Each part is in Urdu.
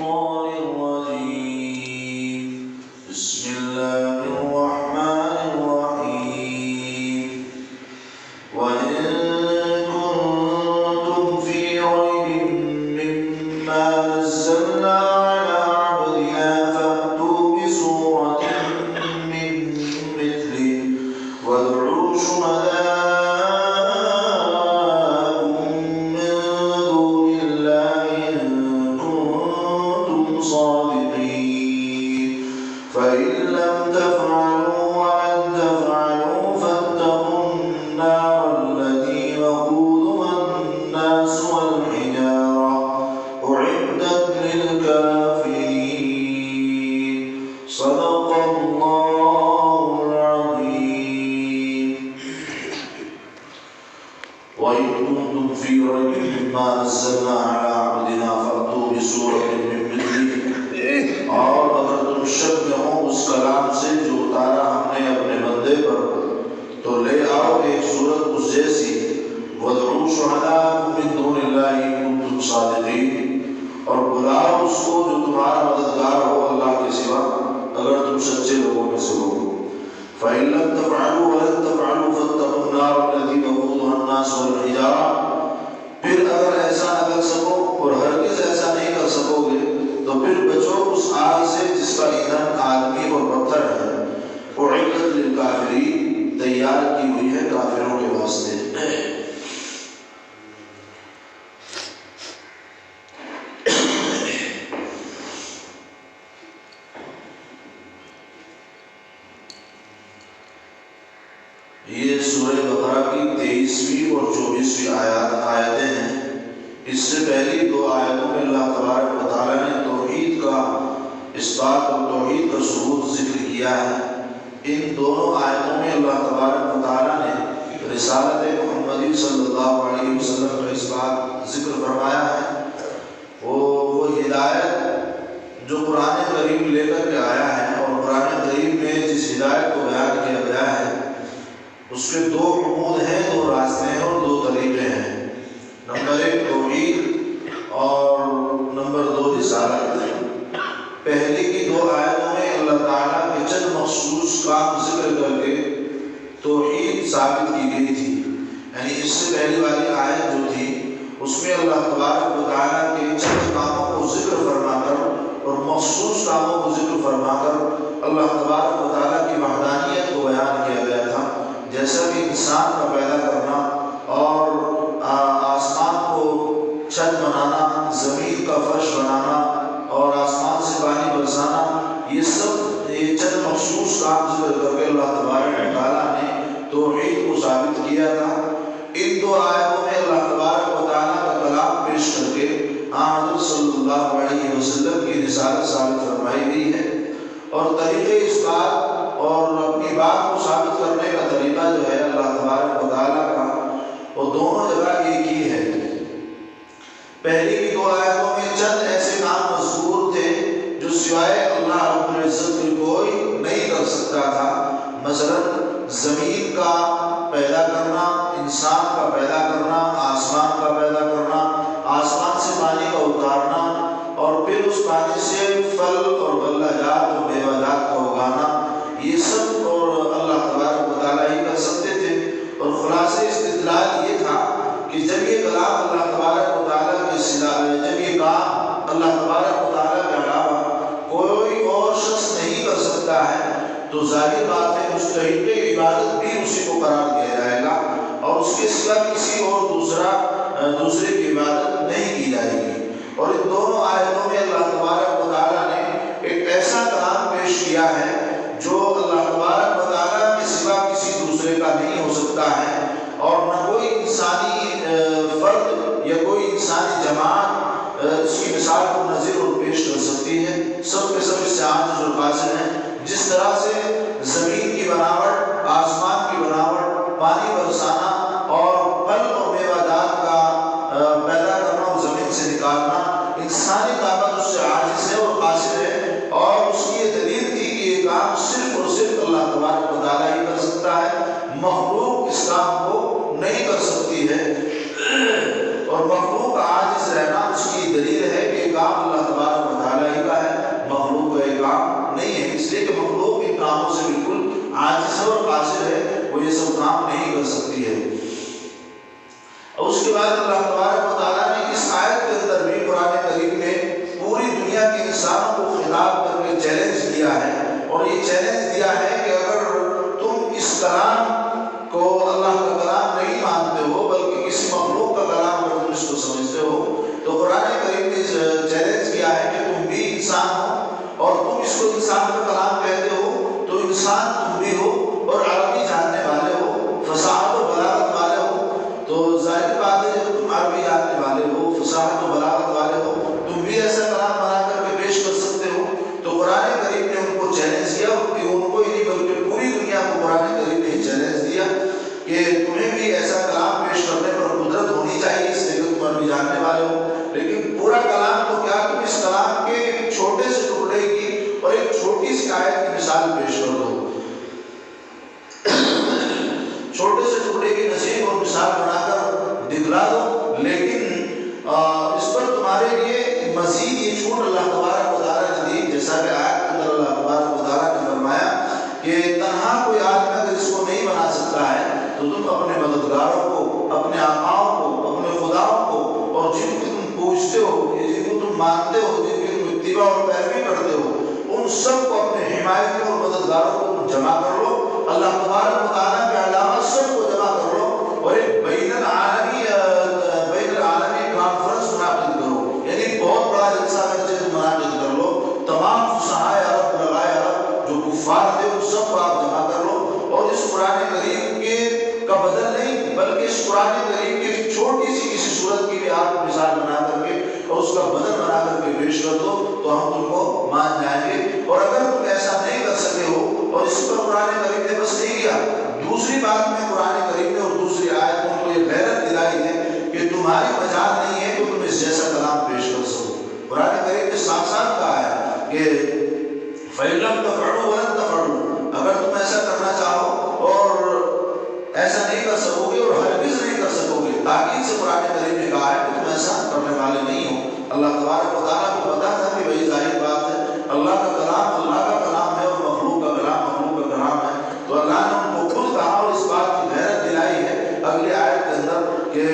الشيطان الرجيم بسم الله الرحمن الرحيم وإن كنتم في ريب مما نزلنا على عبدنا فأتوا بسورة من مثله وادعوا شهداءكم من دون الله إن كنتم صادقين فإن لم تفعلوا ولن تفعلوا فاتقوا النار التي وقودها الناس والحجارة أعدت للكافرين صدق الله العظيم. وإن كنتم في ريب مما نزلنا على عبدنا فأتوا بسورة من مثله اور اگر تم شک میں ہو اس کلام سے جو اتارا ہم نے اپنے بندے پر تو لے آؤ ایک سورت اس جیسی وَادْعُوا شُهَدَاءَكُم مِّن دُونِ اللَّهِ إِن كُنتُمْ صَادِقِينَ اور بلاؤ اس کو جو تمہارا مددگار ہو اللہ کے سوا اگر تم سچے لوگوں میں سے ہو. فَإِن لَّمْ تَفْعَلُوا وَلَن تَفْعَلُوا فَاتَّقُوا النَّارَ الَّتِي وَقُودُهَا النَّاسُ وَالْحِجَارَةُ پھر اگر ایسا نہ کر سکو اور ہرگز ایسا نہیں کر سکو گے تو پھر بچو اس آگ سے جس کا ایندھن آدمی اور پتھر ہے. اعدت للکافرین تیار کی ہوئی ہے کافروں کے واسطے. یہ سورہ بقرہ کی 23ویں اور 24ویں آیتیں ہیں. اس سے پہلی دو آیتوں میں اللہ تبارک و تعالیٰ نے توحید کا اثبات اور توحید کا ثبوت ذکر کیا ہے. ان دونوں آیتوں میں اللہ تبارک و تعالیٰ نے رسالت محمدی صلی اللہ علیہ وسلم کا اثبات ذکر فرمایا ہے. وہ ہدایت جو قرآن کریم لے کر کے آیا ہے اور قرآن کریم میں جس ہدایت کو بیان کیا گیا ہے اس کے دو عمود ہیں, دو راستے ہیں اور دو طریقے ہیں. نمبر 1 توحید اور نمبر 2 رسالت. پہلی کی دو آیتوں میں اللہ تعالیٰ کے چند مخصوص کام ذکر کر کے توحید ثابت کی گئی تھی. یعنی اس سے پہلی والی آیت جو تھی اس میں اللہ تبارک و تعالیٰ کے چند کاموں کو ذکر فرما کر اور مخصوص کاموں کو ذکر فرما کر اللہ تبارک و تعالیٰ کی وحدانیت کو بیان کیا گیا تھا. جیسا کہ انسان کا پیدا کرنا اور آسمان کو چھت بنانا, زمین کا فرش بنانا اور آسمان سے پانی برسانا, یہ سب چند مخصوص کام ذکر کر کے اللہ تبارک و تعالیٰ نے توحید کو ثابت کیا تھا. ان دو آیتوں میں اللہ تبارک و تعالیٰ کا کلام پیش کر کے حضرت صلی اللہ علیہ وسلم کی رسالت ثابت فرمائی گئی ہے. اور طریقے اس بات اور اپنی بات کو ثابت کرنے کا طریقہ جو ہے اللہ تبارک و تعالیٰ کا وہ دونوں جگہ ایک ہی ہے. پہلی کی دو آیتوں میں چند ایسے کام مذکور تھے جو سوائے اللہ رب العزت کے کوئی نہیں کر سکتا تھا. مثلا زمین کا پیدا کرنا, انسان کا پیدا کرنا, آسمان کا پیدا کرنا, آسمان سے پانی کا اتارنا اور پھر اس پانی سے پھل اور غلہ جات اور میوہ جات کا اگانا, یہ سب اور اللہ تبارک و تعالیٰ ہی کر سکتے تھے. اور خلاصہ استدلال یہ تھا کہ جب یہ کلام اللہ تبارک و تعالیٰ کے جب یہ کام اللہ تبارک و تعالیٰ کے علاوہ کوئی اور شخص نہیں کر سکتا ہے تو ظاہر بات ہے مستحق عبادت بھی اسی کو قرار دیا جائے گا اور اس کے سوا کسی اور دوسرے کی عبادت نہیں کی جائے گی. اور ان دونوں آیتوں میں اللہ تبارک و تعالیٰ نے ایک ایسا کلام پیش کیا ہے جو اللہ تبارک و تعالیٰ کے سوا کسی دوسرے کا نہیں ہو سکتا ہے اور نہ کوئی انسانی فرد یا کوئی انسانی جماعت اس کی مثال کو نظر اور پیش کر سکتی ہے. سب کے سب اس سے عاجز اور قاصر ہیں. جس طرح سے زمین کی بناوٹ, آسمان کی بناوٹ, پانی برسانا اور پھل اور میوہ جات کا پیدا کرنا اور زمین سے نکالنا, انسانی طاقت اس سے عاجز ہے اور قاصر ہے. اور اس کی یہ دلیل تھی کہ یہ کام صرف اور صرف اللہ تبارک و تعالیٰ ہی کر سکتا ہے, مخلوق اس کام کو نہیں کر سکتی ہے. اور مخلوق عاجز رہنا اس کی دلیل ہے کہ کام اللہ تبارک و تعالیٰ اس کے بعد اللہ تبارک و تعالیٰ نے اس آیت کے اندر بھی قرآن کریم میں پوری دنیا کے انسانوں کو خطاب کر کے چیلنج دیا ہے، اور یہ چیلنج دیا ہے کہ اگر تم اس کلام کو اللہ کا کلام نہیں مانتے ہو بلکہ کسی مخلوق کا کلام اگر تم اس کو سمجھتے ہو، تو قرآن کریم نے چیلنج کیا ہے کہ تم بھی انسان ہو اور تم اس کو انسان کا کلام کہتے ہو، تو انسان تم بھی ہو اور عربی جاننے والے ہو، فصاحت و بلاغت والے ہو، تو ظاہر بات ہے جب تم عربی جاننے والے ہو، فصاحت و بلاغت والے ہو، تم بھی ایسا کلام بنا کر کے پیش کر سکتے ہو۔ تو قرآن کریم نے ان کو چیلنج کیا، ان کو ہی نہیں بلکہ پوری دنیا کو قرآن کریم نے چیلنج دیا کہ تمہیں بھی ایسا کلام پیش کرنے پر قدرت ہونی چاہیے، اس لیے کہ تم عربی جاننے والے ہو، لیکن پورا کلام تو کیا، تم اس کلام کے ایک چھوٹے سے ٹکڑے کی اور ایک چھوٹی سی آیت کی مثال پیش کر دو، چھوٹے سے ٹکڑے کی نصیب اور مثال بنا کر دکھلا دو، لیکن اس پر تمہارے لیے مزید یہ چھوٹ اللہ تبارک و تعالیٰ نے دی، جیسا کہ آیت کے اندر اللہ تبارک و تعالیٰ نے فرمایا کہ تنہا کوئی آدمی اگر اس کو نہیں بنا سکتا ہے تو تم اپنے مددگاروں کو، اپنے آقاؤں کو، اپنے خداؤں کو، اور جن کو تم پوچھتے ہو، جن کو تم مانتے ہو، جن کی تم اتباع اور پیروی کرتے ہو، ان سب کو اپنے حمایتیوں اور مددگاروں کو تم جمع کر لو، اللہ تبارک و تعالیٰ کے علاوہ سب کو جمع کر لو، اور ایک بین العالمی کانفرنس منعقد کرو، یعنی بہت بڑا جلسہ منعقد کر لو، تمام فصحائے عرب، علمائے عرب جو کفار تھے ان سب کو آپ جمع کر لو، اور اس قرآن کریم کے کا بدل نہیں بلکہ اس قرآن کریم کی چھوٹی سی کسی صورت کی بھی آپ مثال بنا کر کے اور اس کا بدل بنا کر کے پیش کر دو تو ہم تم کو مان جائیں گے، اور اگر تم ایسا نہیں کر سکے ہو، اور اس پر قرآن کریم نے بس نہیں کیا، دوسری بات میں قرآن کریم نے اور دوسری آیت میں کو یہ غیرت دلائی ہے کہ تمہاری مجال نہیں ہے کہ تم اس جیسا کلام پیش کر سکو۔ قرآن کریم نے صاف صاف کہا ہے کہ فَإِن لَمْ تَفْعَلُوا وَلَن تَفْعَلُوا، اگر تم ایسا کرنا چاہو اور ایسا نہیں کر سکو گے اور ہرگز نہیں کر سکو گے، تاکید سے قرآن کریم نے کہا ہے کہ تم ایسا کرنے والے نہیں ہو۔ اللہ تبارک و تعالیٰ کو پتا تھا کہ بھئی ظاہر بات ہے اللہ کا کلام ہے اور مخلوق کا کلام ہے، تو اللہ نے ان کو خود کہا اور اس بات کی غیرت دلائی ہے اگلی آیت کے اندر کہ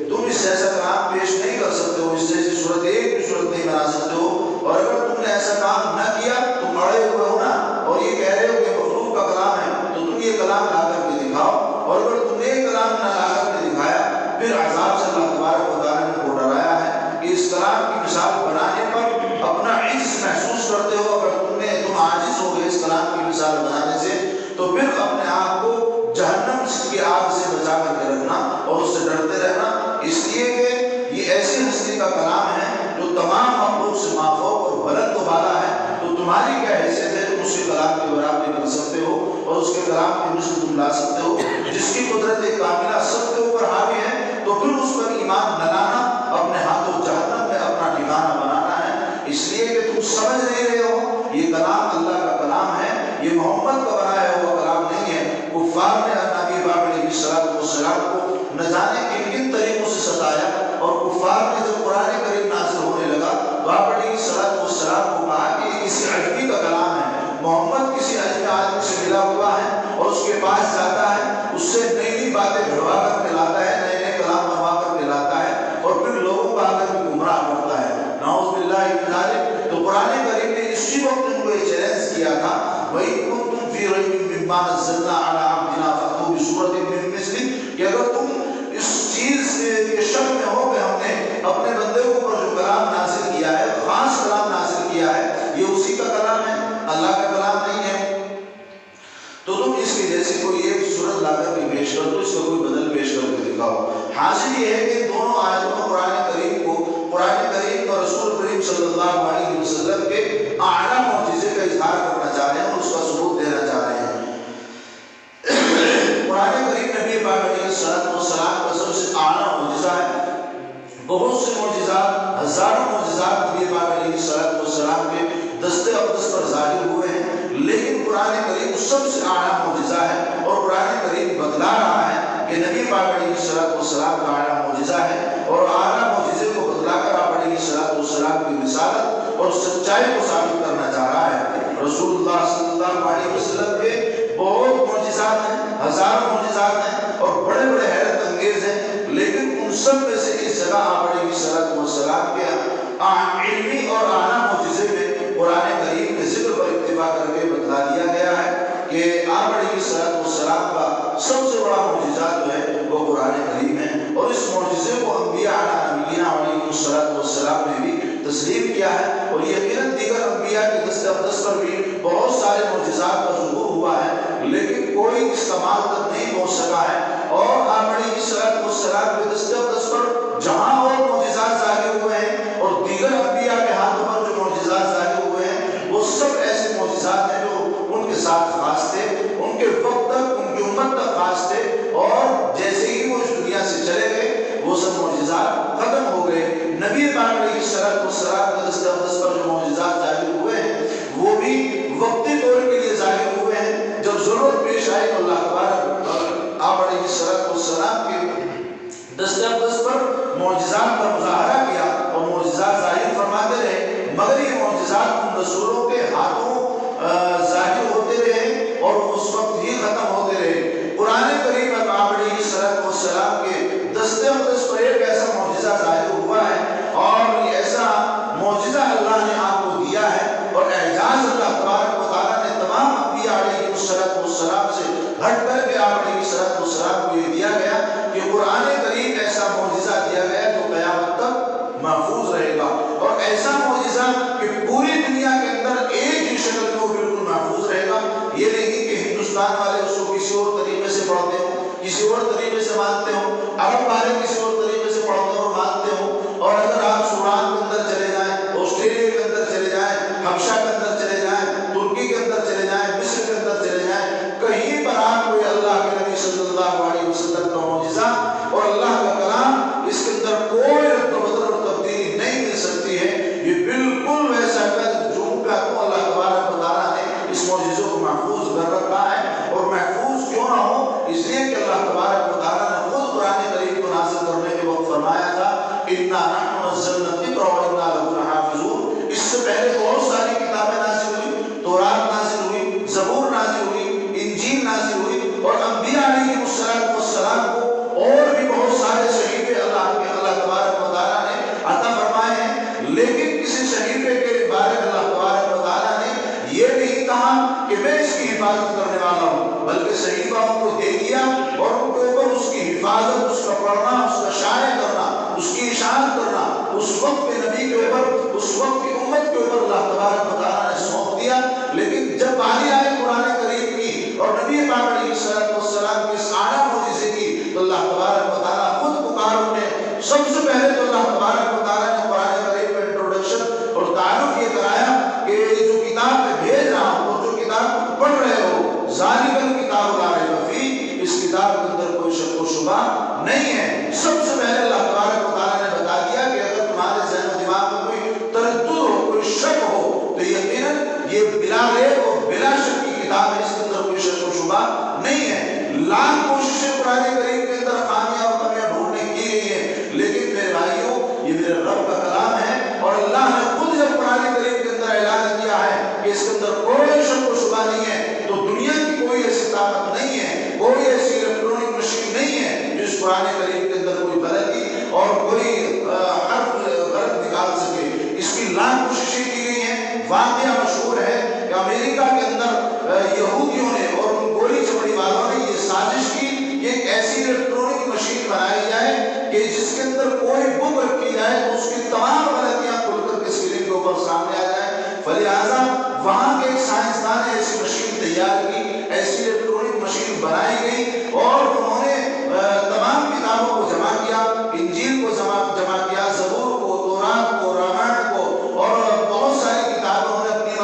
تم اس جیسا کلام پیش نہیں کر سکتے ہو، اس جیسی صورت ایک بھی صورت نہیں بنا سکتے ہو، اور اگر تم نے ایسا کام نہ کیا، تم اڑے ہوئے ہو نا اور یہ کہہ رہے ہو کہ مخلوق کا کلام ہے، تو تم یہ کلام لا کر کے دکھاؤ، اور اگر تم نے یہ کلام نہ لا کر کے دکھایا، پھر عذاب سے اللہ تبارک و تعالیٰ نے کو ڈرایا ہے کہ اس کلام کی مثال بنانے پر اپنا عجز محسوس کرتے ہو، اگر تم عاجز ہو گئے اس کلام کی مثال بنانے سے، تو پھر اپنے آپ کو جہنم کی آگ سے بچا کر کے رکھنا اور اس سے ڈرتے رہنا، اس لیے کہ یہ ایسی ہستی کا کلام ہے جو تمام مخلوق سے مافوق اور بلند و بالا ہے، تو تمہاری کیا حیثیت ہے تم اس کے کلام کی برابری کر سکتے ہو اور اس کے کلام کی مثل تم لا سکتے ہو، جس کی قدرت کاملہ سب کے اوپر حاوی ہے، تو پھر اس پر ایمان نہ لانا اپنے ہاتھوں جہنم میں اپنا ٹھکانہ بنانا ہے، اس لیے کہ تم سمجھ نہیں رہے ہو یہ کلام اللہ کا کلام ہے، یہ محمد کا بنایا ہوا کلام نہیں ہے۔ کفار نے نبی پاک علیہ السلام کو نہ جانے کن کن طریقوں سے ستایا، اور کفار نے جب قرآن کریم نازل ہونے لگا تو آپ علیہ السلام کو کہا کہ یہ کسی عجمی کا کلام ہے، محمد کسی عجمی آدمی سے ملا ہوا ہے اور اس کے پاس جاتا ہے، اس سے نئی نئی باتیں گھڑوا کر کے لاتا ہے، نئے نئے کلام بنوا کر کے لاتا ہے، اور پھر لوگوں کو آ کر کے گمراہ کرتا ہے، نعوذ باللہ من ذالک۔ تو قرآن کریم نے اسی وقت ان کو یہ چیلنج کیا تھا، وَإِن كُنتُمْ فِي رَيْبٍ مِّمَّا نَزَّلْنَا عَلَىٰ عَبْدِنَا فَأْتُوا بِسُورَةٍ مِّن مِّثْلِهِ، کہ اگر تم اس چیز کے شک میں ہو کہ ہم نے اپنے بندے کو اوپر جو کلام نازل کیا ہے، خاص کلام نازل کیا ہے، یہ اسی کا کلام ہے، اللہ کا کلام نہیں ہے، تو تم اس کی جیسی کوئی ایک صورت لا کر کے پیش کر دو، اس کا کوئی بدل پیش کر کے دکھاؤ۔ حاصل یہ ہے کہ دونوں آیتوں میں قرآن کریم اور رسول کریم صلی اللہ علیہ وسلم کے اعلیٰ معجزے کا اظہار کرنا چاہ رہے ہیں اور اس کا ثبوت دینا چاہ رہے ہیں۔ قرآن کریم نبی پاک علیہ السلام کا سب سے اعلیٰ معجزہ ہے، بہت سے معجزات، ہزاروں معجزات نبی پاک علیہ السلام کے دست اقدس پر ظاہر ہوئے ہیں، لیکن قرآن کریم سب سے اعلیٰ معجزہ ہے، اور قرآن کریم بتلا رہا ہے کہ نبی پاک علیہ السلام کا اعلیٰ معجزہ ہے، اور اعلیٰ معجزے کو بتلا کر آپ علیہ السلام کی رسالت اور سچائی کو ثابت کرنا چاہ رہا ہے۔ رسول اللہ صلی اللہ علیہ وسلم کے بہت معجزات ہیں، ہزاروں معجزات ہیں اور بڑے بڑے حیرت انگیز ہیں، لیکن سب میں سے اس جگہ آپ علیہ السلام کے علمی اور اعلیٰ معجزے میں قرآن کریم کے ذکر پر اکتفا کر کے بتلا دیا گیا ہے کہ آپ علیہ السلام کا سب سے بڑا معجزہ جو ہے وہ قرآن کریم ہے، اور اس معجزے کو انبیاء علیہ السلام نے بھی تسلیم کیا ہے، اور یقیناً دیگر انبیاء کے دست اقدس پر بھی بہت سارے معجزات کا ظہور ہوا ہے، لیکن کوئی اس کمال تک نہیں پہنچ سکا ہے۔ اور آپ علیہ السلام کے دست اقدس پر جہاں اور معجزات ظاہر ہوئے ہیں اور دیگر انبیاء کے ہاتھوں پر جو معجزات ظاہر ہوئے ہیں وہ سب ایسے معجزات ہیں جو ان کے ساتھ خاص تھے، ان کے وقت تک، ان کی امت تک خاص تھے، اور جیسے ہی وہ اس دنیا سے چلے گئے وہ سب معجزات ختم ہو گئے۔ نبی پاک علیہ السلام کے دست اقدس پر جو معجزات ظاہر ہوئے ہیں وہ بھی وقتی طور کے لیے ظاہر ہوئے ہیں، جب ضرورت پیش آئی تو اللہ تبارک آپ علیہ السلام کے دست اقدس پر معجزات کا مظاہرہ کیا اور معجزات ظاہر فرماتے رہے، مگر یہ معجزات ان رسولوں کے ہاتھوں ظاہر ہوتے رہے اور اس وقت ہی ختم ہوتے رہے۔ قرآن کریم میں آپ علیہ السلام کے دست اقدس پر ایک ایسا معجزہ ظاہر ہوا ہے، اور یہ ایسا معجزہ اللہ نے آپ کو دیا ہے، اور اعجاز اللہ تبارک و تعالیٰ نے تمام انبیاء علیہ السلام سے ہٹ کر کے آپ علیہ السلام کو یہ دیا گیا کہ قرآن کریم ایسا معجزہ دیا گیا جو قیامت تک محفوظ رہے گا، اور ایسا معجزہ کہ پوری دنیا کے اندر ایک ہی شکل میں وہ بالکل محفوظ رہے گا۔ یہ نہیں کہ ہندوستان والے اس کو کسی اور طریقے سے پڑھتے ہوں، کسی اور طریقے سے مانتے ہوں، عرب والے کسی اور طریقے سے پڑھتے اور مانتے ہوں، اور اگر آپ سوران کے اندر چلے جائیں، آسٹریلیا کے اندر چلے جائیں، حبشہ کے اندر چلے جائیں، ترکی کے اندر چلے جائیں، مصر کے اندر چلے جائیں، کہیں پر آپ کو اللہ کے نبی صلی اللہ علیہ وسلم کا معجزہ اور اللہ کا کلام اس کے اندر کوئی رد و بدل اور تبدیلی نہیں مل سکتی ہے۔ یہ بالکل ویسا ہے جو اللہ تبارک و تعالیٰ نے اس معجزے کو محفوظ کر رکھا ہے، اور محفوظ کیوں نہ ہو، اس لیے کہ اللہ تبارک و تعالیٰ نے خود قرآن کریم کو نازل کرنے کے وقت فرمایا تھا اِنَّا نَحْنُ نَزَّلْنَا الذِّكْرَ وَإِنَّا لَهُ لَحَافِظُونَ۔ اس سے پہلے بہت ساری کتابیں نازل ہوئی، تورات نازل ہوئی، زبور نازل ہوئی، انجیل نازل ہوئی، اور انبیاء علیہ السلام کو اور بھی بہت سارے صحیفے اللہ تبارک و تعالیٰ نے عطا فرمائے ہیں، لیکن کسی صحیفے کے بارے میں اللہ تبارک و تعالیٰ نے یہ نہیں کہا کہ میں اس کی حفاظت کرنے والا ہوں، بلکہ صحیفہ ان کو دے دیا اور ان کے اوپر اس کی حفاظت، اس کا پڑھنا، اس کا شائع کرنا، اس کی اشاعت کرنا اس وقت کے نبی کے اوپر، اس وقت کی امت کے اوپر اللہ تبارک و تعالیٰ نے سونپ دیا۔ لیکن جب باری آئی قرآن کریم کی اور نبی پاک علیہ السلام کی اس اعلیٰ معجزے کی، تو اللہ تبارک و تعالیٰ خود پکار اٹھے۔ سب سے پہلے تو اللہ تبارک و تعالیٰ نے قرآن کریم میں انٹروڈکشن اور تعارف یہ کرایا کہ جو کتاب میں بھیج رہا ہوں اور جو کتاب پڑھ رہے ہو، ذالک الکتاب لا ریب فیہ، اس کتاب کے اندر کوئی شک و شبہ نہیں ہے۔ سب سے پہلے اللہ تبارک و تعالیٰ نے بتا دیا کہ اگر تمہارے ذہن و دماغ میں کوئی تردد ہو، کوئی شک ہو، تو یقیناً یہ بلا ریب اور بلا شک کی کتاب ہے، اس کے اندر کوئی شک و شبہ نہیں ہے۔ لاکھ کوششیں قرآن کریم کے اندر خامیاں اور کمیاں ڈھونڈنے کی گئی ہیں، لیکن میرے بھائیوں یہ میرے رب کا کلام ہے، اور اللہ نے خود جب قرآن کریم کے اندر اعلان کیا ہے کہ اس کے اندر کوئی شک و شبہ نہیں ہے، تو دنیا کی کوئی ایسی طاقت نہیں ہے، کوئی ایسی الیکٹرانک مشین نہیں ہے جو اس قرآن کریم کے اندر کوئی غلطی اور کوئی حرف غلط نکال سکے۔ اس کی لاکھ کوششیں کی گئی ہیں۔ واقعہ مشہور ہے کہ امریکہ کے اندر یہودیوں نے اور ان گولی چمڑی والوں نے یہ سازش کی کہ ایک ایسی الیکٹرانک مشین بنائی جائے کہ جس کے اندر کوئی بک رکھی جائے تو اس کی تمام غلطیاں کھل کر کے اسکرین کے اوپر سامنے آ جائیں۔ فلہذا وہاں کے ایک سائنسدان نے ایسی مشین تیار کی، ایسی الیکٹرانک مشین بنائی گئی، اور انہوں نے تمام کتابوں کو جمع کیا، انجیل کو جمع کیا، زبور کو، تورات کو، رامائن کو، اور بہت ساری کتابوں نے اپنی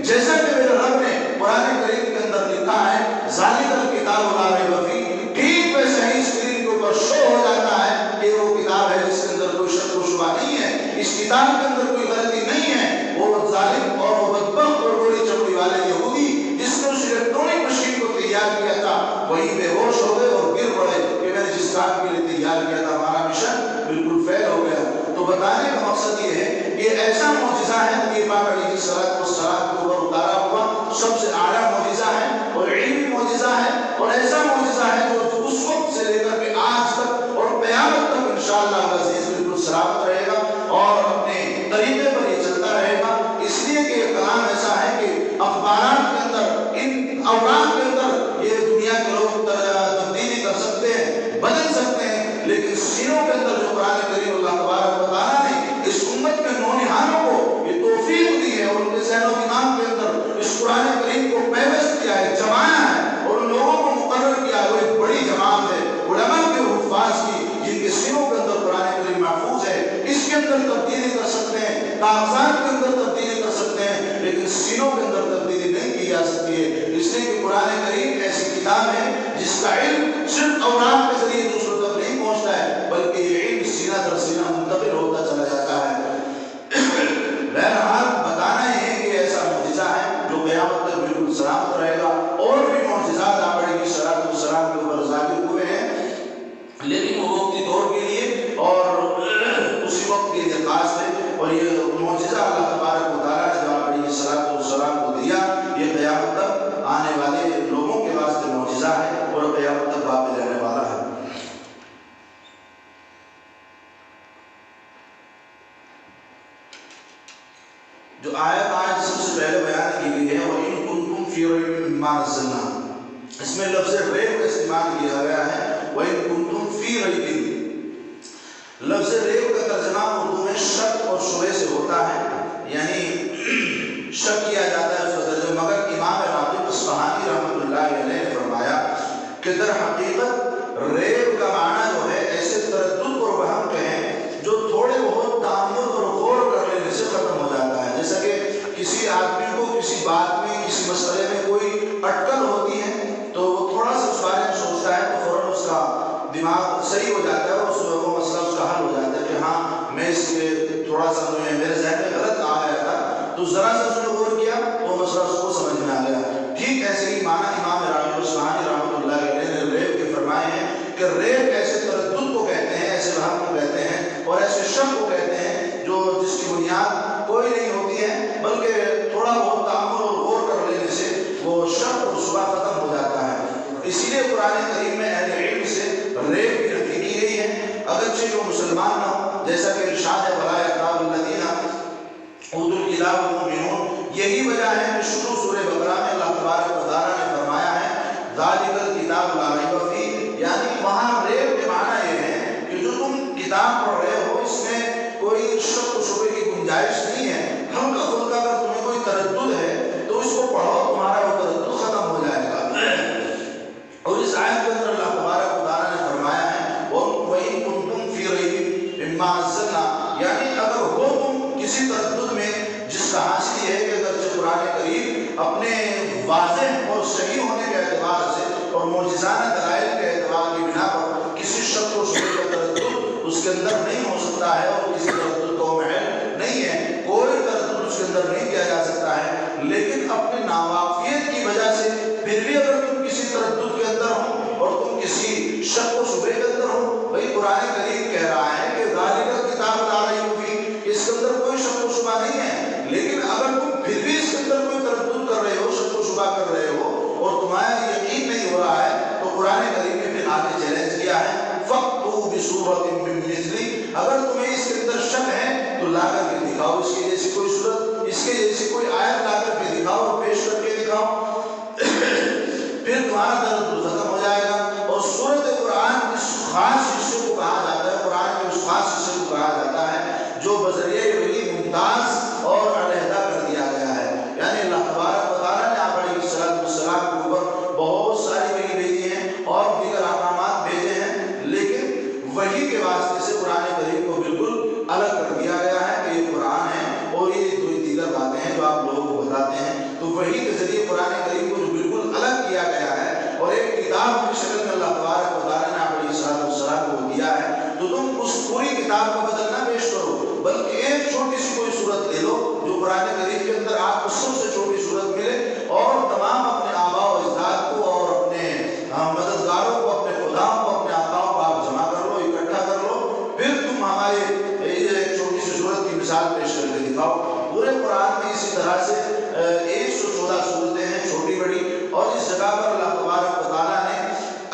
جیسا کہ میرے رب نے قرآن کریم کے اندر لکھا ہے ذالک الکتاب لا ریب فیہ، ٹھیک ویسے ہی اسکرین کے اوپر شو ہو جاتا ہے کہ وہ کتاب ہے جس کے اندر کوئی شک و شبہ نہیں ہے، اس کتاب کے اندر کوئی غلطی نہیں ہے۔ وہ ظالم اور وہ بدبخت اور گولی چمڑی والے یہودی جس نے اس الیکٹرانک مشین کو تیار کیا تھا وہی بے ہوش ہو گئے اور گر پڑے کہ میں نے جس کام کے لیے تیار کیا تھا ہمارا مشن بالکل فیل ہو گیا۔ تو بتانے کا مقصد یہ ہے کہ ایسا معجزہ ہے کہ پاک علیہ الصلوۃ والسلام کے اوپر اتارا ہوا سب سے اعلیٰ معجزہ ہے اور علمی معجزہ ہے، اور ایسا معجزہ ہے جو اس وقت سے لے کر کے آج تک اور قیامت تک انشاءاللہ العزیز بالکل سلامت رہے گا اور اپنے طریقے پر یہ چلتا رہے گا۔ اس لیے کہ یہ کلام ایسا ہے کہ اخبارات کے اندر، ان اوراق کے اندر یہ دنیا کے لوگ تبدیلی کر سکتے ہیں، بدل سکتے ہیں، لیکن سینوں کے اندر جو قرآن کریم اللہ تبارک و تعالیٰ نے اس امت کے نونہالوں کو یہ توفیق دی ہے اور ان کے ذہن و دماغ کے اندر اس قرآن کریم کو پیوست کیا ہے، جمایا ہے اور ان لوگوں کو مقرر کیا ہے، وہ ایک بڑی جماعت ہے علماء کے حفاظ کی جن کے سینوں کے اندر قرآن کریم محفوظ ہے۔ اس کے اندر تبدیلی کر سکتے ہیں، کاغذات کے اندر تبدیلی کر سکتے ہیں، لیکن سینوں کے اندر تبدیلی نہیں کی جا سکتی ہے، اس لیے کہ قرآن کریم ایسی کتاب ہے جس کا علم صرف اوراق کے ذریعے دوسروں تک نہیں پہنچتا ہے بلکہ یہ علم سینہ در سینہ منتقل ہوتا چلا جاتا ہے۔ بہرحال بتانا یہ ہے کہ ایسا معجزہ ہے جو قیامت تک بالکل سلامت رہے گا۔ اور بھی معجزات آپ علیہ الصلوۃ والسلام کے اوپر ظاہر ہوئے ہیں، لیکن وہ وقتی دور کے لیے اور اسی وقت کے لیے خاص تھے، اور یہ معجزہ اللہ تبارک و تعالیٰ نے جو آپ علیہ الصلوۃ والسلام کو دیا یہ قیامت تک آنے والے لوگوں کے واسطے معجزہ ہے اور قیامت تک باقی رہنے والا ہے۔ جو آیت آج سب سے پہلے بیان کی گئی ہے وَإِن كُنتُمْ فِي رَيْبٍ مِّمَّا نَزَّلْنَا، اس میں لفظ ریب کا استعمال کیا گیا ہے۔ وَإِن كُنتُمْ فِي رَيْبٍ، لفظ ریب کا ترجمہ اردو میں شک اور شبہے سے ہوتا ہے، یعنی شک کیا جاتا ہے اس کا ترجمہ، مگر امام راغب اصفہانی رحمۃ اللہ علیہ نے فرمایا کہ در حقیقت ریب کا معنی جو ہے ایسے تردد اور وہم کہیں جو تھوڑے بہت تأمل اور غور کر لینے سے ختم ہو جاتا ہے۔ جیسا کہ کسی آدمی کو کسی بات میں کسی مسئلے میں کوئی اٹکل ہوتی ہے تو وہ تھوڑا سا اس بارے میں سوچتا ہے تو فوراً اس کا دماغ صحیح ہو جاتا ہے اور وہ مسئلہ اس کا حل ہو جاتا ہے کہ ہاں میں اس کے تھوڑا سا میرے ذہن میں غلط آ گیا تھا تو ذرا سا اس نے غور کیا وہ مسئلہ اس کو سمجھ میں آ گیا۔ ٹھیک ایسے ہی معنی امام راغب اصفہانی رحمۃ اللہ علیہ نے ریب کے فرمائے ہیں کہ ریب ایسے تردد کو کہتے ہیں، ایسے وہم کو کہتے ہیں اور ایسے شک کو کہتے ہیں جو جس کی بنیاد کوئی نہیں ہوتی ہے بلکہ تھوڑا بہت تأمل اور غور کر لینے سے وہ شک اور شبہ ختم ہو جاتا ہے۔ اسی لیے قرآن کریم میں اہل علم سے ریب کی نفی کی گئی ہے، اگرچہ جو مسلمان نہ ہو، جیسا کہ ارشاد ہے وَلَا يَرْتَابُ الَّذِينَ أُوتُوا الْكِتَابَ مُؤْمِنُونَ، یہی وجہ ہے کہ شروع سورہ بقرہ میں اللہ تبارک و تعالیٰ نے فرمایا ہے ذَلِكَ الْكِتَابُ لَا رَيْبَ فِيهِ، یعنی وہاں ریب کے معنی یہ ہے کہ جو تم کتاب پڑھ رہے ہو اس میں کوئی شک و شبہ کی گنجائش نہیں ہے، ہلکا پھلکا اگر تمہیں کوئی تردد ہے تو اس کو پڑھو، تمہارا وہ تردد ختم ہو جائے گا۔ اور اس آیت کے اندر اللہ تبارک و تعالیٰ نے فرمایا ہے وَإِن كُنتُمْ فِي رَيْبٍ مِّمَّا نَزَّلْنَا، یعنی اگر ہو تم کسی تردد میں، جس کا حاصل یہ ہے کہ اگرچہ قرآن کریم اپنے واضح اور صحیح ہونے کے اعتبار سے اور معجزانہ دلائل کے اعتبار کی بنا پر کسی شک و شبہ کا تردد اس کے اندر نہیں ہو سکتا ہے اور کسی تردد کو محل نہیں ہے، کوئی تردد اس کے اندر نہیں کیا جا سکتا ہے، لیکن اپنی ناواقفیت کی وجہ سے پھر بھی اگر تم کسی تردد کے اندر ہو اور تم کسی شک و شبہ کے اندر ہو، بھئی قرآن کریم کہہ رہا ہے کہ ذالک الکتاب لا ریب فیہ، اس کے اندر کوئی شک و شبہ نہیں ہے، لیکن اگر تم پھر بھی اس کے اندر کوئی تردد کر رہے ہو، شک و شبہ کر رہے ہو اور تمہارا یقین نہیں ہو رہا ہے تو قرآن کریم نے پھر آگے چیلنج کیا ہے فَأْتُوا بِسُورَةٍ مِّن مِّثْلِهِ، اگر تمہیں اس کے اندر شک ہے تو لا کر کے دکھاؤ اس کی جیسی کوئی صورت، اس کے جیسی کوئی آیت لا کر کے دکھاؤ اور پیش کر کے دکھاؤ، پھر تمہارا تردد ختم ہو جائے گا۔ اور سورۃ قرآن اس خاص حصے کو کہا جاتا ہے، قرآن کے اس خاص حصے کو کہا جاتا ہے جو بذریعہ وحی ممتاز اور علیحدہ کر دیا گیا ہے، یعنی اللہ تبارک و تعالیٰ نے آپ علیہ الصلوۃ والسلام کے اوپر بہت ساری وحی بھیجی ہیں اور دیگر احکامات بھیجے ہیں، لیکن وحی کے واسطے سے قرآن کریم کو بالکل الگ کر دیا گیا ہے کہ یہ قرآن ہے اور یہ دیگر باتیں ہیں جو آپ لوگوں کو بتاتے ہیں۔ تو تو وحی کے ذریعے قرآن کریم کو جو بالکل الگ کیا گیا ہے اور ایک کتاب کی شکل میں اللہ تبارک و تعالیٰ نے علیہ السلام کو دیا ہے، تو تم اس پوری کتاب کا بدل نہ پیش کرو، بلکہ ایک چھوٹی سی کوئی صورت لے لو جو قرآن کریم کے اندر آپ کو سب سے چھوٹی صورت ملے، اور تمام اپنے آباء و اجداد کو اور اپنے مددگاروں کو، اپنے خداؤں کو، اپنے آقاؤں کو آپ جمع کر لو، اکٹھا کر لو، پھر تم ہمارے ایک چھوٹی سی صورت کی مثال پیش کر کے دکھاؤ۔ پورے قرآن میں اسی طرح سے 114 صورتیں ہیں چھوٹی بڑی، اور اس جگہ پر اللہ تبارک و تعالیٰ نے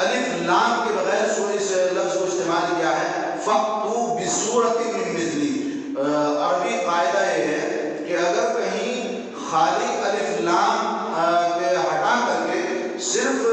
الف لام کے بغیر اس لفظ کو استعمال کیا ہے، فَأْتُوا بِسُورَةٍ مِّن مِّثْلِهِ۔ عربی قاعدہ یہ ہے کہ اگر کہیں خالی الف لام کے ہٹا کر کے صرف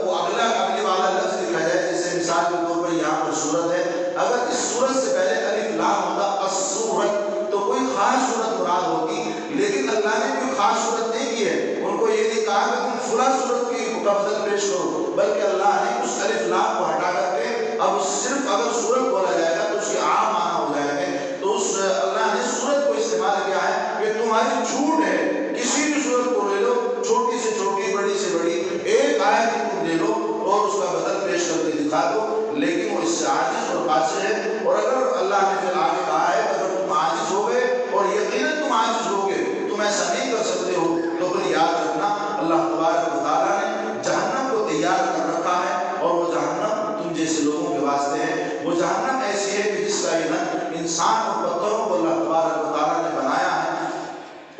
وہ اگلی والا لفظ لکھا جائے، جیسے مثال کے طور پر یہاں پر صورت ہے، اگر اس صورت سے پہلے الف لام ہوتا الصورت تو کوئی خاص صورت مراد ہوتی، لیکن اللہ نے کوئی خاص صورت نہیں کی ہے، ان کو یہ نہیں کہا کہ تم فلاں صورت کی بدل پیش کرو، بلکہ اللہ نے اس الف لام کو ہٹا کر کے اب صرف اگر صورت بولا جائے گا تو اس کے عام معنی ہو جائے گا، تو اس اللہ نے صورت کو استعمال کیا ہے کہ تمہاری جھوٹ ہے، کسی بھی صورت کو لے لو، چھوٹی سے چھوٹی، بڑی سے بڑی، ایک آیت تم لے لو اور اس کا بدل پیش کر کے دکھا دو، لیکن وہ اس سے عاجز اور قاصر ہے۔ اور اگر اللہ نے پھر آگے کہا ہے اگر تم عاجز ہو گئے، اور یقیناً تم عاجز ہو گئے، تم ایسا نہیں کر سکتے ہو، تو پھر یاد رکھنا اللہ تبارک و تعالیٰ نے جہنم کو تیار کر رکھا ہے، اور وہ جہنم تم جیسے لوگوں کے واسطے ہے۔ وہ جہنم ایسی ہے کہ جس کا ایندھن انسان اور پتھروں کو اللہ تبارک و تعالیٰ نے بنایا ہے،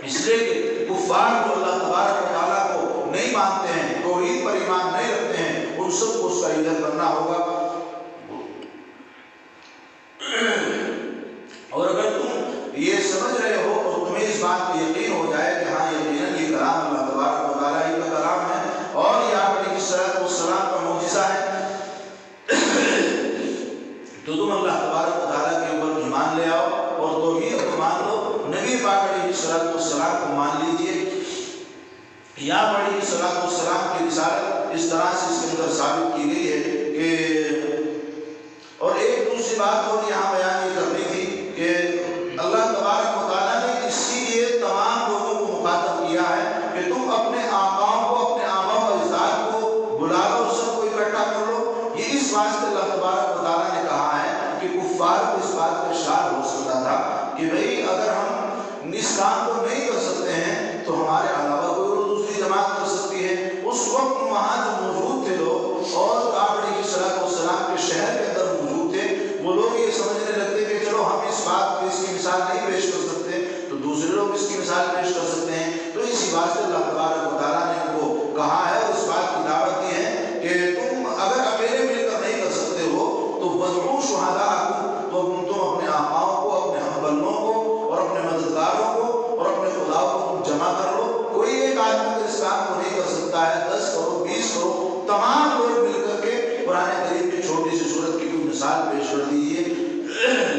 اس لیے کہ کفار جو اللہ تبارک و تعالیٰ کو نہیں مانتے ہیں، توحید پر ایمان نہیں رکھتے ہیں، ان سب کو اس کا ایندھن بننا ہوگا۔ اور اگر تم یہ سمجھ رہے ہو اور تمہیں اس بات کو یقین ہو جائے کہ ہاں یقیناً یہ کلام اللہ تبارک و تعالیٰ ہی کا کلام ہے اور یہ آپ علیہ السلام کا معجزہ ہے، تو تم اللہ تبارک و تعالیٰ کے اوپر ایمان لے آؤ اور توحید کو مان لو۔ نبی پاک علیہ السلام کو مان لیجئے، یا علیہ السلام کی رسالت اس طرح سے اس کے اندر ثابت کی گئی ہے کہ، اور ایک دوسری بات اور یہاں بیان یہ کرنی تھی کہ اللہ تبارک و تعالیٰ نے اسی لیے تمام لوگوں کو مخاطب کیا ہے کہ تم اپنے آقاؤں کو، اپنے آباء و اجداد کو بلا لو، سب کو اکٹھا کر لو۔ یہ اس واسطے اللہ تبارک و تعالیٰ نے کہا ہے کہ کفار کو اس بات کا اشارہ ہو سکتا تھا کہ بھئی اگر ہم اس کام کو نہیں کر سکتے ہیں تو ہمارے علاوہ کوئی اور دوسری جماعت کر سکتی ہے۔ اس وقت وہاں جو موجود تھے لوگ، اور آپ علیہ السلام کے شہر کے اندر موجود تھے، وہ لوگ یہ سمجھنے لگتے کہ چلو ہم اس بات کو، اس کی مثال نہیں پیش کر سکتے تو دوسرے لوگ اس کی مثال پیش کر سکتے ہیں، تو اسی واسطے اللہ تبارک و تعالیٰ نے ان کو کہا ہے اور اس بات کی دعوت دی ہے کہ تم اگر اکیلے مل کر نہیں کر سکتے ہو تو وَادْعُوا شُهَدَاءَكُمْ، تو تم اپنے آقاؤں کو، اپنے ہم بندوں کو اور اپنے مددگاروں کو اور اپنے خداؤں کو تم جمع کر لو۔ کوئی ایک آدمی اگر اس کام کو نہیں کر سکتا ہے، 10 کرو، 20 کرو، تمام لوگ مل کر کے قرآن کریم کی چھوٹی سی صورت کی کوئی مثال پیش کر دیجیے،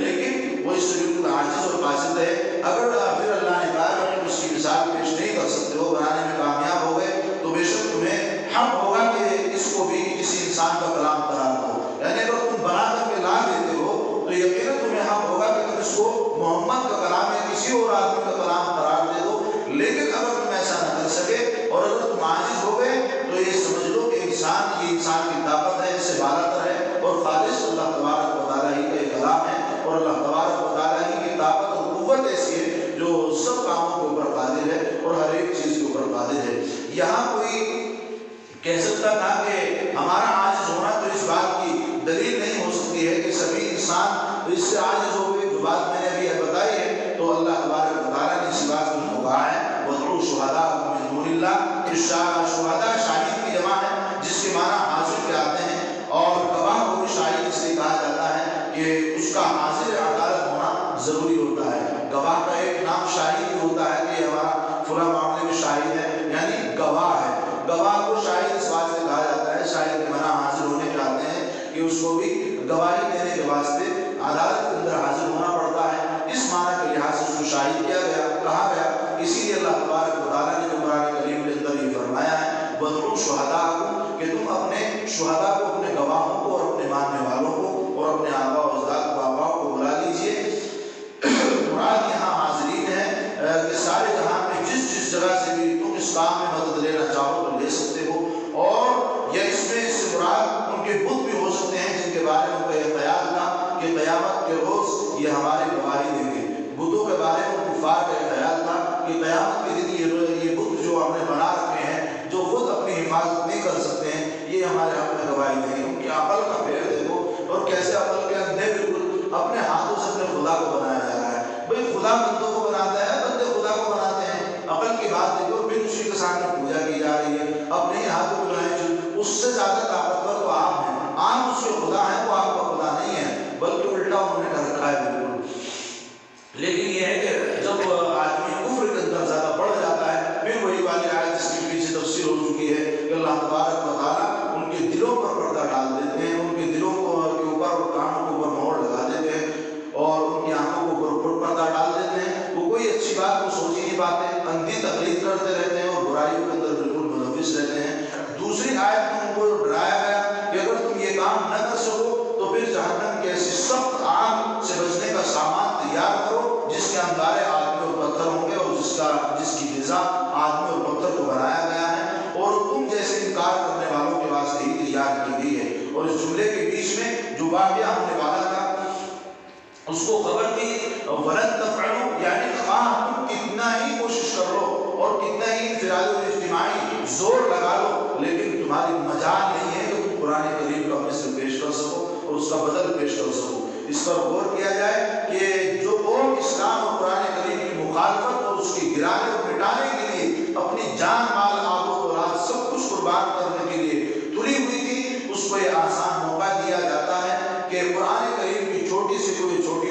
لیکن وہ اس سے بالکل عاجز اور قاصر ہے۔ اگر پھر اللہ نے کہا کہ تم اس کی مثال پیش نہیں کر سکتے ہو، بنانے میں کامیاب ہو گئے، تو بے شک تمہیں حق ہوگا کہ اس کو بھی کسی انسان کا کلام قرار دو، یعنی اگر تم بنا کر کے لا دیتے ہو تو یقیناً تمہیں حق ہوگا کہ تم اس کو محمد کا کلام یا کسی اور آدمی کا کلام قرار دے دو، لیکن اگر تم ایسا نہ کر سکے اور اگر تم عاجز ہو گئے تو یہ سمجھ لو کہ یہ انسان کی طاقت ہے، اس سے بالا تر ہے، اور خالص اللہ تبارک و تعالیٰ ہی کا ایک کلام ہے، اور اللہ تبارک و تعالیٰ ہی کی طاقت اور قوت ایسی ہے جو سب کاموں کے اوپر قادر ہے اور ہر ایک چیز کے اوپر قادر ہے۔ یہاں کوئی کہہ سکتا تھا کہ ہمارا عاجز ہونا تو اس بات کی دلیل نہیں ہو سکتی ہے کہ سبھی انسان اس سے عاجز ہو گئے، جو بات میں نے ابھی بتائی ہے، تو اللہ تبارک و تعالیٰ نے اسی بات کو کہا ہے وَادْعُوا شُهَدَاءَكُم مِّن دُونِ اللَّهِ، کہ شہداء شاہد کی جمع ہے، جس کے معنی حاضر کے آتے ہیں، اور گواہ کو بھی شاہد اس لیے کہا جاتا ہے کہ اس کا حاضر عدالت ہونا ضروری ہوتا ہے۔ گواہ کا ایک نام شاہد بھی ہوتا ہے کہ ہمارا فلاں معاملے میں شاہد ہے، یعنی گواہ ہے۔ گواہ کو شاہد اس واسطے کہا جاتا ہے، شاہد کے معنی حاضر ہونے کے آتے ہیں کہ اس کو بھی گواہی دینے کے واسطے عدالت کے اندر حاضر ہونا پڑتا ہے، اس معنی کے لحاظ سے اس کو شاہد کیا گیا، کہا گیا۔ اسی لیے اللہ تبارک و تعالیٰ نے قرآن کریم کے اندر یہ فرمایا ہے وَادْعُوا شُهَدَاءَكُم، کہ تم اپنے شہداء کو، اپنے گواہوں کو اور اپنے ماننے والوں کو اور اپنے آباء و اجداد کو، آباؤں کو بلا لیجئے۔ مراد یہاں حاضرین ہے کہ سارے جہاں میں جس جگہ سے بھی تم اس اس کام میں مدد لینا چاہو تو لے سکتے ہو، اور یا اس میں اس سے مراد ان کے بت بھی ہو سکتے ہیں جن کے بارے میں ان کا یہ خیال تھا کہ قیامت کے روز یہ ہماری گواہی دیں گے۔ بتوں کے بارے میں کفار کا خیال تھا کہ قیامت کے دن یہ بت جو ہم نے بنا رکھے ہیں، جو خود اپنی حفاظت نہیں کر سکتے ہیں، یہ ہمارے حق میں گواہی دیں گے۔ ان کی عقل کا پھیر دیکھو، اور کیسے عقل کے اندھے بالکل اپنے ہاتھوں سے اپنے خدا کو بنایا جا رہا ہے۔ بھئی خدا بندوں کو بناتا ہے، بندے خدا کو بناتے ہیں۔ عقل کی بات دیکھو، پھر اسی کے سامنے پوجا کی جا رہی ہے، اپنے ہی ہاتھوں کو بنائے جو اس سے زیادہ طاقتور تو آپ ہیں، آپ اس کے خدا ہیں، وہ آپ کا خدا نہیں ہے، بلکہ الٹا انہوں نے کر رکھا ہے بالکل۔ لیکن یہ ہے کہ جب آدمی کفر کے اندر زیادہ بڑھ جاتا ہے، پھر وہی والی آیت جس کی پیچھے تفسیر ہو چکی ہے کہ اللہ تبارک و تعالیٰ ان کے دلوں پر پردہ ڈال دیتے ہیں، ان کے دلوں کے اوپر اور کانوں کے اوپر مہر لگا دیتے ہیں، اور ان کی آنکھوں کے اوپر پردہ ڈال دیتے ہیں۔ وہ کوئی اچھی بات کو سوچ ہی نہیں پاتے، اندھی تقلید کرتے رہتے ہیں اور برائیوں کے اندر بالکل ملوث رہتے ہیں۔ دوسری آیت میں ان کو ڈرایا گیا کہ اگر تم یہ کام نہ کر سکو تو پھر جہنم کی ایسی سخت آگ سے بچنے کا سامان تیار کرو جس کے اندارے آدمی اور پتھر ہوں گے، اور جس کی غذا آدمی اور پتھر کو بنایا گیا ہے، اور تم جیسے انکار کرنے والوں کے واسطے ہی تیار کی گئی ہے۔ اور اس جملے کے بیچ میں جو واقعہ ہم نے کہا تھا اس کو خبر دی، ولن تفعلوا، یعنی خواہ تم کتنا ہی کوشش کر لو اور کتنا ہی انفرادی اور اجتماعی زور لگا لو، لیکن تمہاری مجال نہیں ہے کہ تم قرآن کریم کو اپنے سے پیش کر سکو اور اس کا بدل پیش کر سکو۔ اس پر غور کیا جائے کہ جو قوم اسلام اور قرآن کریم کی مخالفت اور اس کی گرانے اور مٹانے کے لیے اپنی جان مال آب و اولاد سب کچھ قربان کرنے کے لیے تلی ہوئی تھی، اس کو یہ آسان موقع دیا جاتا ہے کہ قرآن کریم کی چھوٹی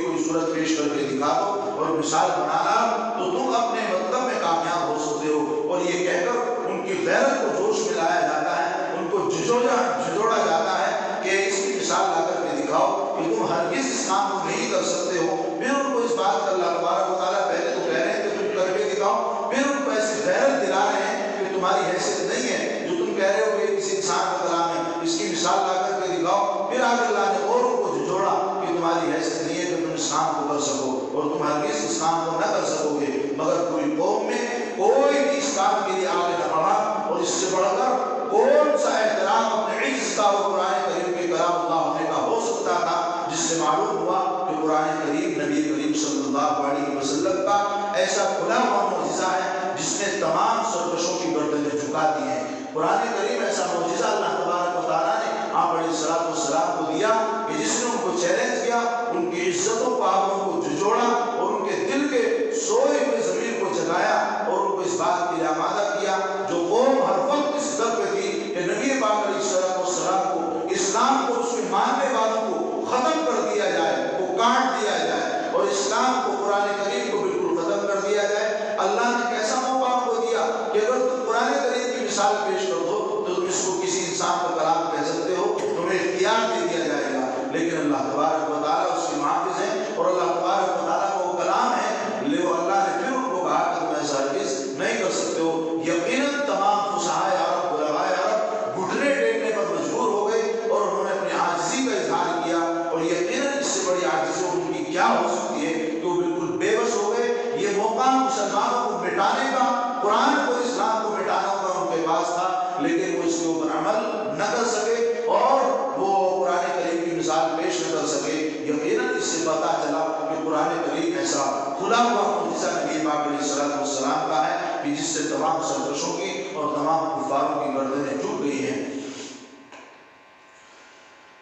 کوئی صورت پیش کر کے دکھا دو اور مثال بنانا تو تم اپنے مطلب میں کامیاب ہو سکتے ہو۔ اور یہ کہہ کر ان کی غیرت کو جوش میں لایا جاتا ہے، ان کو جھجوڑا جاتا ہے کہ اس کی مثال لا کر کے دکھاؤ کہ تم ہرگز اس کام کو نہیں کر سکتے ہو۔ پھر ان کو اس بات کا اللہ تبارک و تعالیٰ پہلے تو کہہ رہے ہیں کہ تم کر کے دکھاؤ، پھر ان کو ایسی غیرت دلا رہے ہیں کہ تمہاری حیثیت نہیں ہے، جو تم کہہ رہے ہو کہ کسی انسان کا کلام ہے، اس کی مثال لا کر کے دکھاؤ۔ پھر آگے اللہ نے اور ان کو جھجوڑا کہ تمہاری حیثیت نہیں ہے کہ تم اس کام کو کر سکو، اور تم ہرگز اس کام کو نہ کر سکو گے۔ مگر پوری قوم میں کوئی بھی اس کام کے لیے آگے نہ بڑھا، اور اس سے بڑھ کر کون سا احترام اپنے عجز کا اور قرآن کریم کے کلام اللہ ہونے کا ہو سکتا تھا، جس سے معلوم ہوا کہ قرآن کریم نبی کریم صلی اللہ علیہ وسلم کا ایسا کھلا ہوا معجزہ ہے جس نے تمام سرکشوں کی گردنیں جھکا دی ہیں۔ قرآن کریم ایسا معجزہ اللہ تبارک و تعالیٰ نے آپ علیہ السلام کو دیا کہ جس نے ان کو چیلنج کیا، ان کی عزتوں پاکوں کو جھجوڑا اور ان کے دل کے سوئے ہوئے ضمیر کو جگایا، اور ان کو اس بات کے لیے آمادہ کیا جو قوم ہر وقت اس در پہ تھی کہ نبی پاک علیہ السلام کو، اسلام کو، اس کے ماننے والوں کو ختم کر دیا جائے، کو کاٹ دیا جائے، اور اسلام کو، قرآن کریم کو بالکل ختم کر دیا جائے۔ اللہ نے کیسا موقع آپ کو دیا کہ اگر تم قرآن کریم کی مثال پیش کر دو تو تم اس کو کسی انسان کا کلام کہہ سکتے ہو، تمہیں اختیار دے دیا جائے گا۔ لیکن اللہ تبارک و تعالیٰ اس کے محافظ ہیں، اور اللہ تبارک و تعالیٰ کا وہ کلام ہے، اللہ نے پھر ان کو کہا کہ تم ایسا ہرگز نہیں کر سکتے ہو۔ یقیناً تمام فصحائے عرب، علمائے عرب گھٹنے ٹیکنے پر مجبور ہو گئے، اور انہوں نے اپنی عاجزی کا اظہار کیا، اور یقیناً اس سے بڑی عاجزی ان کی کیا ہو سکتی ہے کہ وہ بالکل بے بس ہو گئے۔ یہ موقع مسلمانوں کو مٹانے کا، قرآن کو، اسلام کو مٹانے کا ان کے پاس تھا، لیکن وہ اس کے اوپر عمل نہ کر سکے اور وہ قرآن کریم کی مثال پیش نہ کر سکے۔ یقیناً اس سے پتہ چلا کہ قرآن کریم ایسا کھلا ہوا معجزہ نبی پاک علیہ السلام کا ہے کہ جس سے تمام سرکشوں کی اور تمام کفاروں کی گردنیں جھک گئی ہیں۔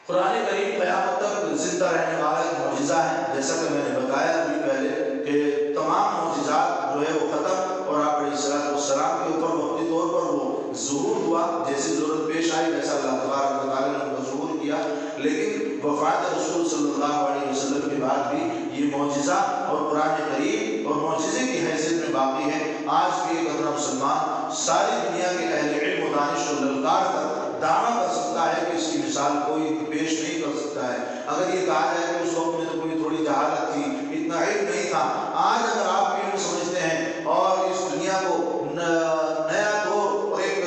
قرآن کریم قیامت تک زندہ رہنے والا ایک معجزہ ہے، جیسا کہ میں نے بتایا ابھی پہلے کہ تمام معجزات جو ہے وہ ختم، اور آپ علیہ السلام کے اوپر وقتی طور پر وہ ظہور ہوا، جیسی ضرورت پیش آئی ویسا اللہ تبارک و تعالیٰ نے ان کو ظہور کیا۔ لیکن وفات رسول صلی اللہ علیہ وسلم کے بعد بھی یہ معجزہ اور قرآن کریم اور معجزے کی حیثیت میں باقی ہے۔ آج بھی ایک ادنا مسلمان ساری دنیا کے اہل علم و دانش کو للکار کر دعویٰ کر سکتا ہے کہ اس کی مثال کوئی پیش نہیں کر سکتا ہے۔ اگر یہ کہا جائے کہ اس وقت میں تو کوئی تھوڑی جہالت تھی، اتنا علم نہیں تھا، آج اگر آپ علم سمجھتے ہیں اور اس دنیا کو نیا دور اور ایک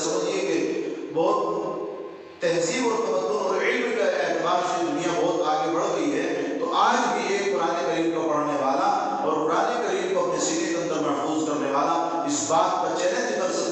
سمجھیے کہ بہت تہذیب اور تمدن اور علم کے اعتبار سے دنیا بہت آگے بڑھ گئی ہے، تو آج بھی ایک قرآن کریم کو پڑھنے والا اور قرآن کریم کو اپنے سینے کے اندر محفوظ کرنے والا اس بات کا چیلنج کر